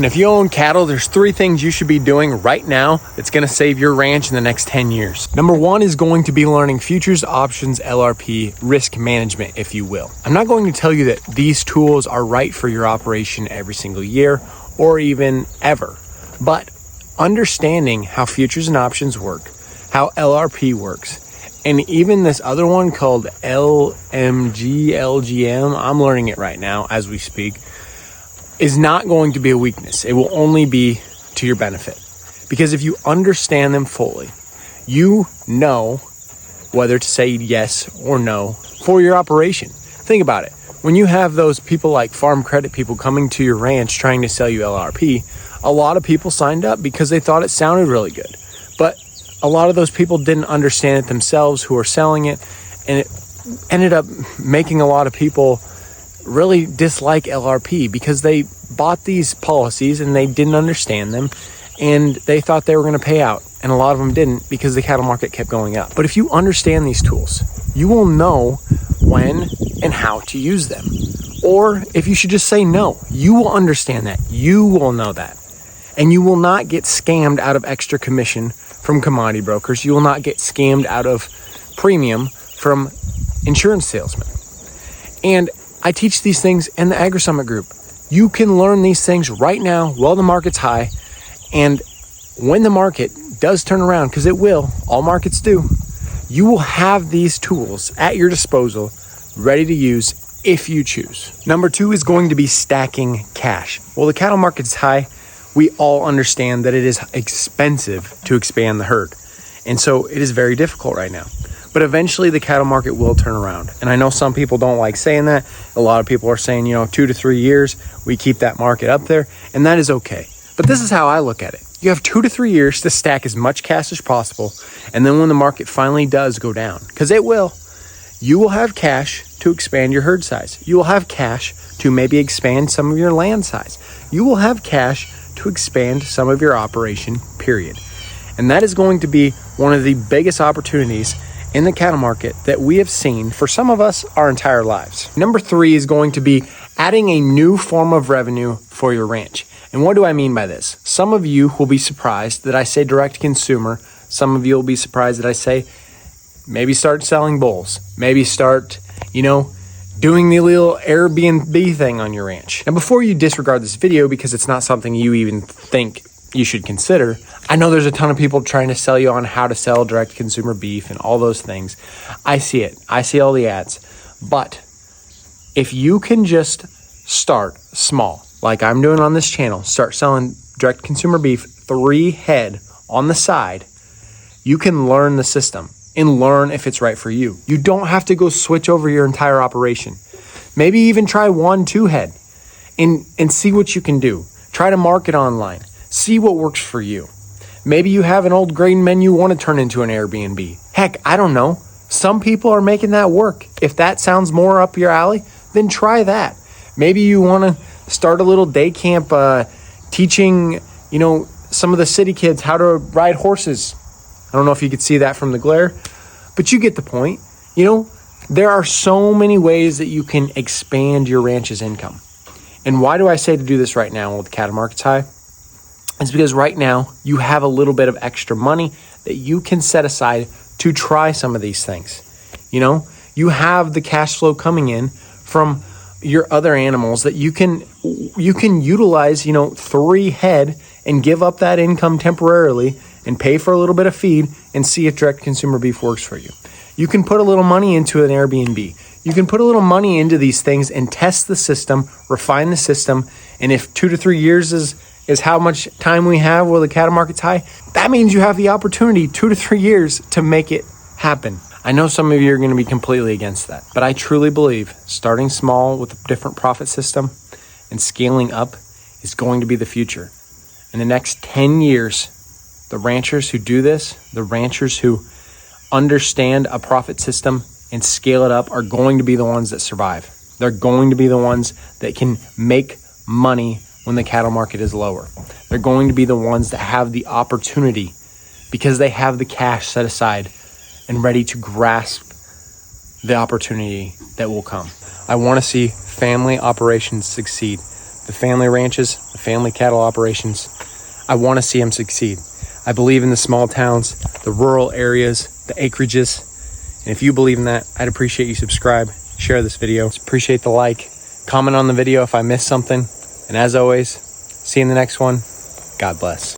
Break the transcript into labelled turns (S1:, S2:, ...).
S1: And if you own cattle, there's 3 things you should be doing right now that's going to save your ranch in the next 10 years. Number 1 is going to be learning futures, options, LRP, risk management, if you will. I'm not going to tell you that these tools are right for your operation every single year or even ever, but understanding how futures and options work, how LRP works, and even this other one called LGM, I'm learning it right now as we speak, is not going to be a weakness. It will only be to your benefit. Because if you understand them fully, you know whether to say yes or no for your operation. Think about it. When you have those people like farm credit people coming to your ranch trying to sell you LRP, a lot of people signed up because they thought it sounded really good. But a lot of those people didn't understand it themselves who are selling it, and it ended up making a lot of people really dislike LRP because they bought these policies and they didn't understand them and they thought they were going to pay out, and a lot of them didn't because the cattle market kept going up. But if you understand these tools, you will know when and how to use them. Or if you should just say no, you will understand that. You will know that. And you will not get scammed out of extra commission from commodity brokers. You will not get scammed out of premium from insurance salesmen. And I teach these things in the AgriSummit group. You can learn these things right now while the market's high. And when the market does turn around, because it will, all markets do, you will have these tools at your disposal, ready to use if you choose. Number 2 is going to be stacking cash. Well, the cattle market's high. We all understand that it is expensive to expand the herd. And so it is very difficult right now. But eventually the cattle market will turn around. And I know some people don't like saying that. A lot of people are saying, 2 to 3 years, we keep that market up there. And that is okay. But this is how I look at it. You have 2 to 3 years to stack as much cash as possible. And then when the market finally does go down, because it will, you will have cash to expand your herd size. You will have cash to maybe expand some of your land size. You will have cash to expand some of your operation, period. And that is going to be one of the biggest opportunities in the cattle market that we have seen for some of us our entire lives. Number 3 is going to be adding a new form of revenue for your ranch. And what do I mean by this? Some of you will be surprised that I say direct consumer. Some of you will be surprised that I say maybe start selling bulls. Maybe start, doing the little Airbnb thing on your ranch. Now, before you disregard this video because it's not something you even think you should consider, I know there's a ton of people trying to sell you on how to sell direct consumer beef and all those things. I see it. I see all the ads. But if you can just start small, like I'm doing on this channel, start selling direct consumer beef, 3 head on the side, you can learn the system and learn if it's right for you. You don't have to go switch over your entire operation. Maybe even try 1-2 head and see what you can do. Try to market online. See what works for you. Maybe you have an old grain menu you want to turn into an Airbnb. Heck, I don't know. Some people are making that work. If that sounds more up your alley, then try that. Maybe you want to start a little day camp teaching, some of the city kids how to ride horses. I don't know if you could see that from the glare, but you get the point. There are so many ways that you can expand your ranch's income. And why do I say to do this right now while the cattle market's high? It's because right now you have a little bit of extra money that you can set aside to try some of these things. You have the cash flow coming in from your other animals that you can utilize, 3 head and give up that income temporarily and pay for a little bit of feed and see if direct consumer beef works for you. You can put a little money into an Airbnb. You can put a little money into these things and test the system, refine the system. And if 2 to 3 years is how much time we have while the cattle market's high, that means you have the opportunity 2 to 3 years to make it happen. I know some of you are going to be completely against that, but I truly believe starting small with a different profit system and scaling up is going to be the future. In the next 10 years, the ranchers who do this, the ranchers who understand a profit system and scale it up are going to be the ones that survive. They're going to be the ones that can make money when the cattle market is lower. They're going to be the ones that have the opportunity because they have the cash set aside and ready to grasp the opportunity that will come. I want to see family operations succeed. The family ranches, the family cattle operations. I want to see them succeed. I believe in the small towns, the rural areas, the acreages. And if you believe in that, I'd appreciate you subscribe, share this video. Appreciate the like, comment on the video if I missed something. And as always, see you in the next one. God bless.